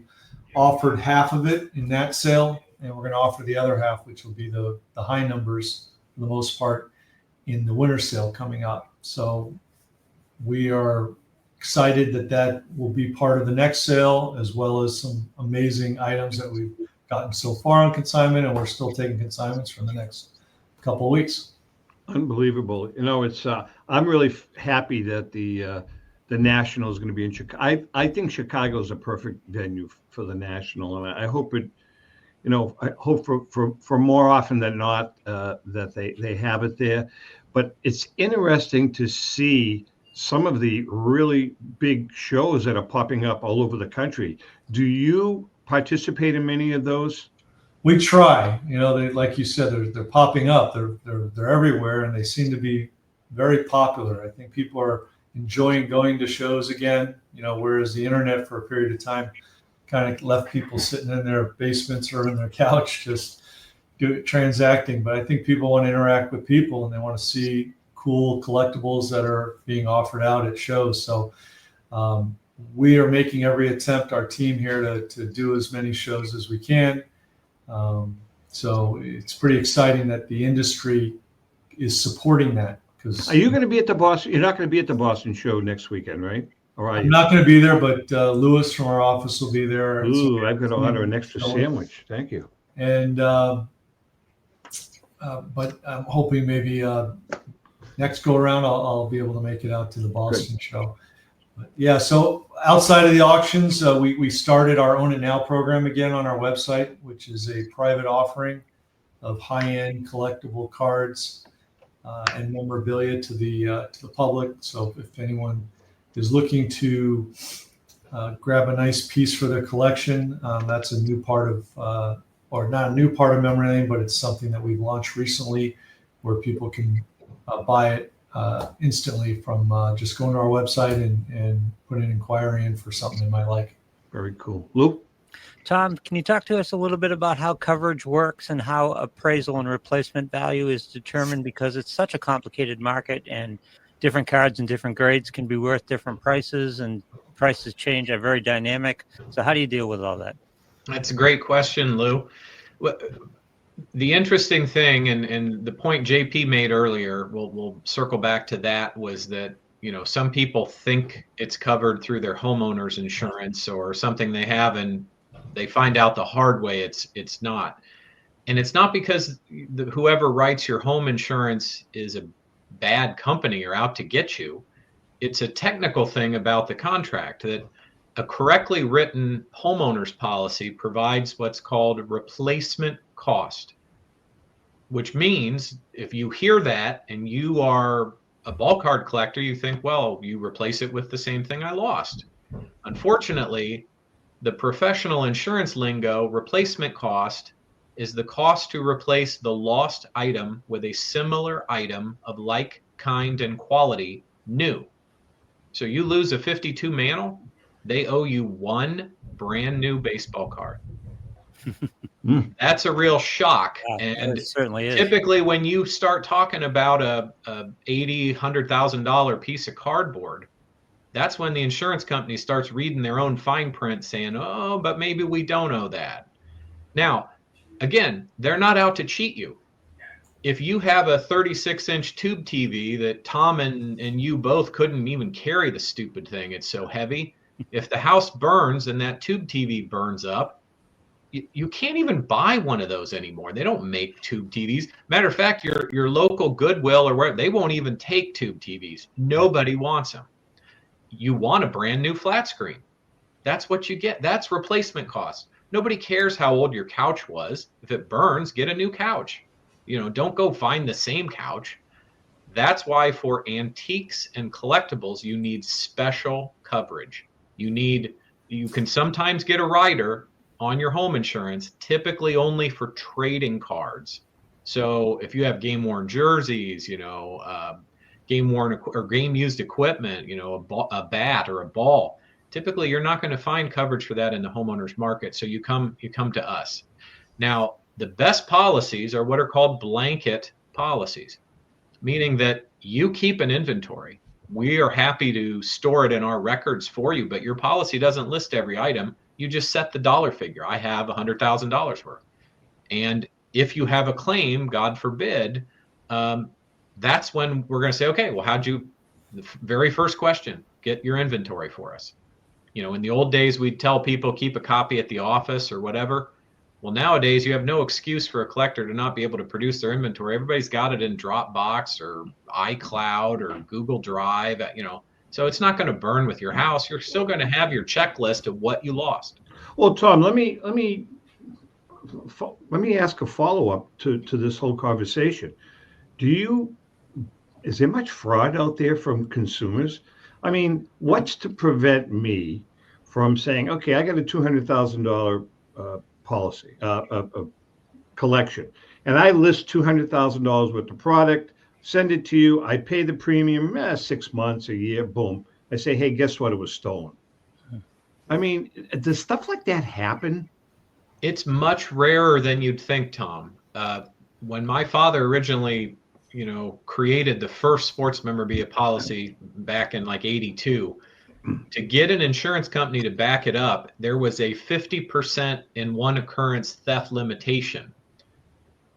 offered half of it in that sale, and we're going to offer the other half, which will be the high numbers for the most part, in the winter sale coming up. So we are excited that will be part of the next sale, as well as some amazing items that we've gotten so far on consignment, and we're still taking consignments for the next couple of weeks. Unbelievable. You know, it's I'm really happy that the National is going to be in Chicago. I think Chicago is a perfect venue for the National, and I hope it I hope for more often than not that they have it there. But it's interesting to see some of the really big shows that are popping up all over the country. Do you participate in many of those? We try. They, like you said, they're popping up. They're everywhere, and they seem to be very popular. I think people are enjoying going to shows again. Whereas the internet for a period of time kind of left people sitting in their basements or in their couch just transacting. But I think people want to interact with people, and they want to see cool collectibles that are being offered out at shows. So we are making every attempt, our team here, to do as many shows as we can. So it's pretty exciting that the industry is supporting that. Because are you going to be at the Boston? You're not going to be at the Boston show next weekend, right? Or are you? I'm not going to be there, but Lewis from our office will be there. Ooh, I've got to order an extra sandwich. Thank you. And but I'm hoping maybe next go around I'll be able to make it out to the Boston show. But yeah, so outside of the auctions, we started our Own It Now program again on our website, which is a private offering of high-end collectible cards and memorabilia to the public. So if anyone is looking to grab a nice piece for their collection, that's a new part of, or not a new part of Memory Lane, but it's something that we've launched recently where people can buy it instantly from just going to our website and putting an inquiry in for something they might like. Very cool. Lou? Tom, can you talk to us a little bit about how coverage works and how appraisal and replacement value is determined? Because it's such a complicated market, and different cards and different grades can be worth different prices, and prices change, are very dynamic. So how do you deal with all that? That's a great question, Lou. The interesting thing, and the point JP made earlier, we'll circle back to that, was that some people think it's covered through their homeowner's insurance or something they have, and they find out the hard way it's not. And it's not because whoever writes your home insurance is a bad company or out to get you. It's a technical thing about the contract that a correctly written homeowner's policy provides what's called replacement cost, which means if you hear that and you are a ball card collector, you think, well, you replace it with the same thing I lost. Unfortunately, the professional insurance lingo, replacement cost, is the cost to replace the lost item with a similar item of like kind and quality new. So you lose a 52 Mantle, they owe you one brand new baseball card. That's a real shock. Yeah, and it certainly is. Typically when you start talking about a $80,000-$100,000 piece of cardboard, that's when the insurance company starts reading their own fine print saying, oh, but maybe we don't owe that. Now, again, they're not out to cheat you. If you have a 36-inch tube TV that Tom and you both couldn't even carry the stupid thing, it's so heavy. If the house burns and that tube TV burns up, you can't even buy one of those anymore. They don't make tube TVs. Matter of fact, your local Goodwill or where, they won't even take tube TVs. Nobody wants them. You want a brand new flat screen. That's what you get. That's replacement cost. Nobody cares how old your couch was. If it burns, get a new couch. Don't go find the same couch. That's why for antiques and collectibles, you need special coverage. You can sometimes get a rider on your home insurance, typically only for trading cards. So if you have game worn jerseys, game worn or game used equipment, a bat or a ball, typically you're not going to find coverage for that in the homeowner's market. So you come to us. Now, the best policies are what are called blanket policies, meaning that you keep an inventory. We are happy to store it in our records for you, but your policy doesn't list every item. You just set the dollar figure. I have $100,000 worth. And if you have a claim, God forbid, that's when we're going to say, okay, well, the very first question, get your inventory for us. In the old days, we'd tell people keep a copy at the office or whatever. Well, nowadays, you have no excuse for a collector to not be able to produce their inventory. Everybody's got it in Dropbox or iCloud or Google Drive, So it's not going to burn with your house. You're still going to have your checklist of what you lost. Well, Tom, let me let me ask a follow-up to this whole conversation. Is there much fraud out there from consumers? I mean, what's to prevent me from saying, okay, I got a $200,000 policy, collection, and I list $200,000 worth of product, send it to you, I pay the premium, 6 months, a year, boom. I say, hey, guess what? It was stolen. I mean, does stuff like that happen? It's much rarer than you'd think, Tom. When my father originally, created the first sports memorabilia policy back in like 82, to get an insurance company to back it up, there was a 50% in one occurrence theft limitation.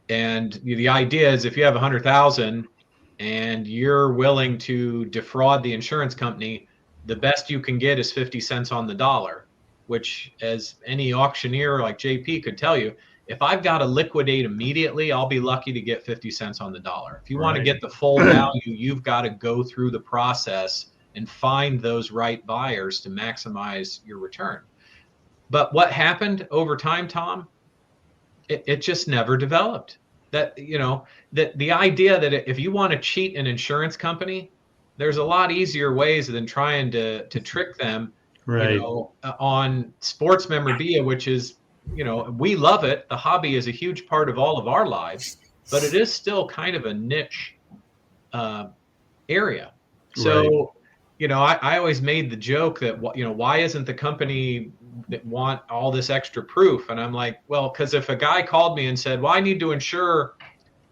And the idea is if you have 100,000 and you're willing to defraud the insurance company, the best you can get is 50 cents on the dollar, which, as any auctioneer like JP could tell you, if I've got to liquidate immediately, I'll be lucky to get 50 cents on the dollar. If you want to get the full value, you've got to go through the process and find those right buyers to maximize your return. But what happened over time, Tom, it just never developed. That, the idea that if you want to cheat an insurance company, there's a lot easier ways than trying to trick them, on sports memorabilia, which is, we love it. The hobby is a huge part of all of our lives, but it is still kind of a niche area. So, I always made the joke that, why isn't the company that want all this extra proof? And I'm like, well, because if a guy called me and said, well, I need to insure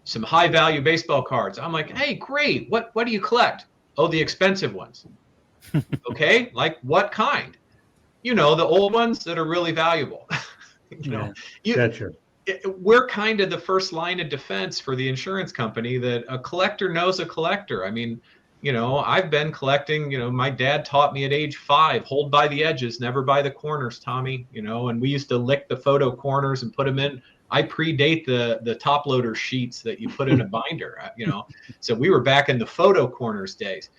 some high value baseball cards, I'm like, hey, great. What do you collect? Oh, the expensive ones. Okay. Like what kind? The old ones that are really valuable. We're kind of the first line of defense for the insurance company, that a collector knows a collector. I mean, I've been collecting, my dad taught me at age 5, hold by the edges, never by the corners, Tommy, and we used to lick the photo corners and put them in. I predate the top loader sheets that you put in a binder, so we were back in the photo corners days.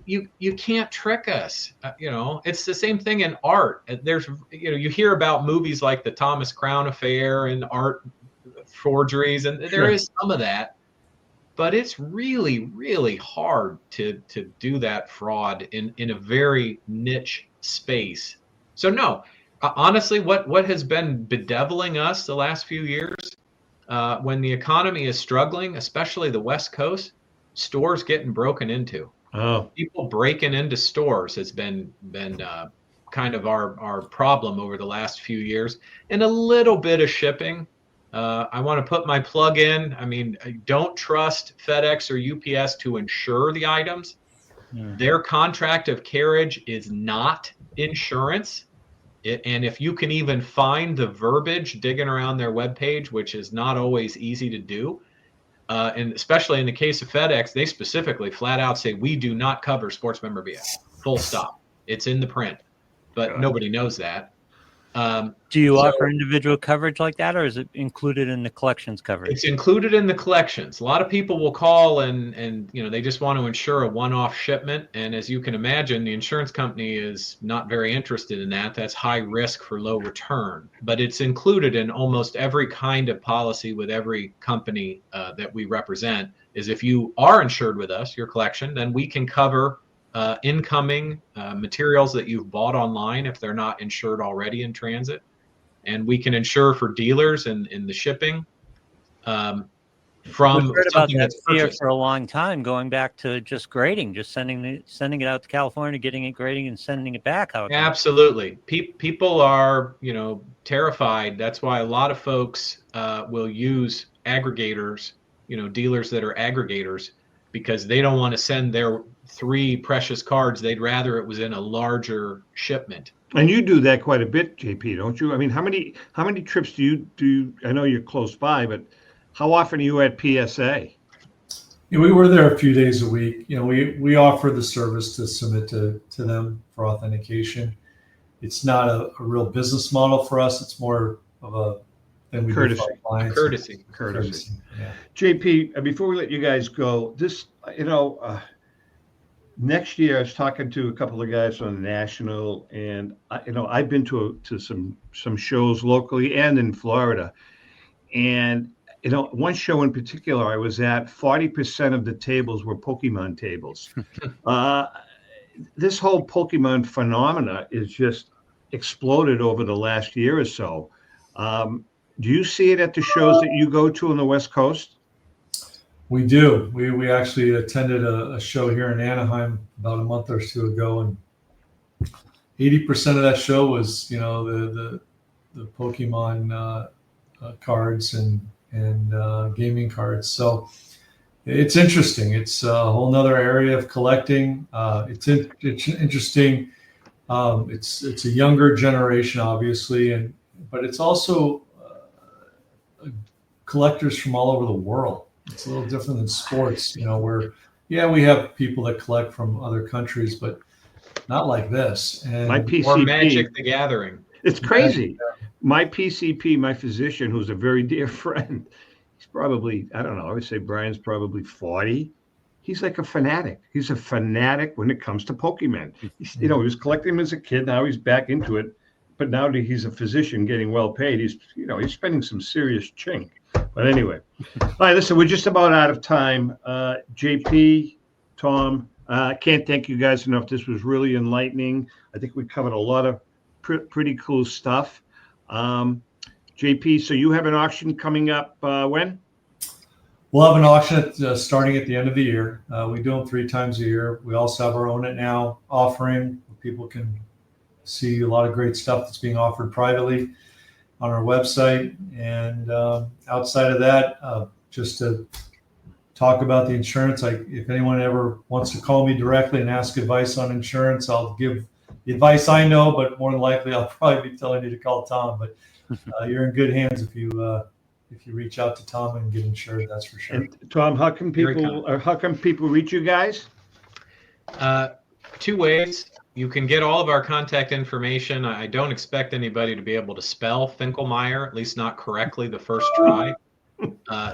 You can't trick us. It's the same thing in art. There's, you hear about movies like the Thomas Crown Affair and art forgeries, and there is some of that, but it's really, really hard to do that fraud in a very niche space. So no, honestly, what has been bedeviling us the last few years, when the economy is struggling, especially the West Coast, stores getting broken into. Oh, people breaking into stores has been kind of our problem over the last few years, and a little bit of shipping. I want to put my plug in. I mean, don't trust FedEx or UPS to insure the items. Their contract of carriage is not insurance. And if you can even find the verbiage digging around their webpage, which is not always easy to do, and especially in the case of FedEx, they specifically flat out say, we do not cover sports memorabilia, full stop. It's in the print, but nobody knows that. Do you offer individual coverage like that, or is it included in the collections coverage? It's included in the collections. A lot of people will call and they just want to insure a one-off shipment. And as you can imagine, the insurance company is not very interested in that. That's high risk for low return. But it's included in almost every kind of policy with every company that we represent. Is if you are insured with us, your collection, then we can cover incoming materials that you've bought online if they're not insured already in transit, and we can insure for dealers in the shipping from We've heard about something that that's fear purchased. for a long time, going back to just grading, just sending it out to California, getting it grading, and sending it back out. Absolutely, people are terrified. That's why a lot of folks will use aggregators, dealers that are aggregators, because they don't want to send their 3 precious cards. They'd rather it was in a larger shipment. And you do that quite a bit, JP, don't you? I mean, how many trips do you do? I know you're close by, but how often are you at PSA? Yeah, we were there a few days a week. We offer the service to submit to them for authentication. It's not a real business model for us. It's more of a thing we do for our clients. Courtesy. Yeah. JP, before we let you guys go, this, next year, I was talking to a couple of guys on the national, and I've been to some shows locally and in Florida, and one show in particular I was at, 40% of the tables were Pokemon tables. This whole Pokemon phenomena is just exploded over the last year or so. Do you see it at the shows that you go to on the West Coast? We do. We actually attended a show here in Anaheim about a month or two ago, and 80% of that show was, the Pokemon cards and gaming cards. So it's interesting. It's a whole nother area of collecting. It's interesting. It's a younger generation, obviously, but it's also collectors from all over the world. It's a little different than sports, where, we have people that collect from other countries, but not like this. And my PCP, or Magic the Gathering. It's crazy. My PCP, my physician, who's a very dear friend, he's probably, I don't know, I would say Brian's probably 40. He's like a fanatic. He's a fanatic when it comes to Pokemon. He was collecting them as a kid. Now he's back into it. But now that he's a physician getting well paid, he's spending some serious chink. But anyway, all right, listen, we're just about out of time. JP, Tom, can't thank you guys enough. This was really enlightening. I think we covered a lot of pretty cool stuff. JP, so you have an auction coming up when? We'll have an auction starting at the end of the year. We do them 3 times a year. We also have our Own It Now offering. People can see a lot of great stuff that's being offered privately on our website. And outside of that, just to talk about the insurance, if anyone ever wants to call me directly and ask advice on insurance, I'll give the advice I know, but more than likely I'll probably be telling you to call Tom. But you're in good hands if you reach out to Tom and get insured, that's for sure. And Tom, how can people reach you guys? 2 ways. You can get all of our contact information. I don't expect anybody to be able to spell Finkelmeier, at least not correctly the first try.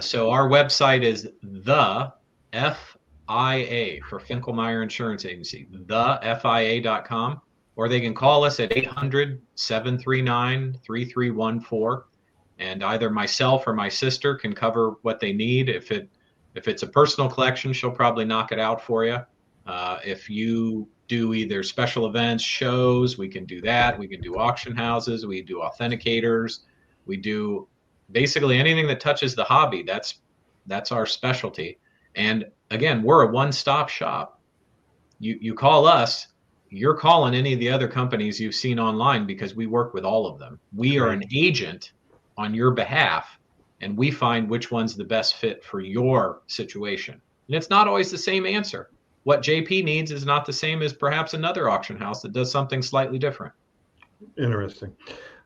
So our website is the FIA for Finkelmeier Insurance Agency, thefia.com, or they can call us at 800-739-3314. And either myself or my sister can cover what they need. If it's a personal collection, she'll probably knock it out for you. If you do either special events, shows, we can do that. We can do auction houses. We do authenticators. We do basically anything that touches the hobby. That's our specialty. And again, we're a one-stop shop. You call us, you're calling any of the other companies you've seen online because we work with all of them. We are an agent on your behalf, and we find which one's the best fit for your situation. And it's not always the same answer. What JP needs is not the same as perhaps another auction house that does something slightly different. Interesting.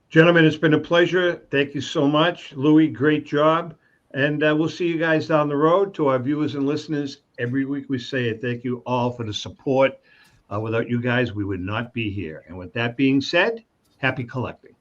Gentlemen, it's been a pleasure. Thank you so much. Louis, great job. And we'll see you guys down the road. To our viewers and listeners, every week we say it. Thank you all for the support. Without you guys, we would not be here. And with that being said, happy collecting.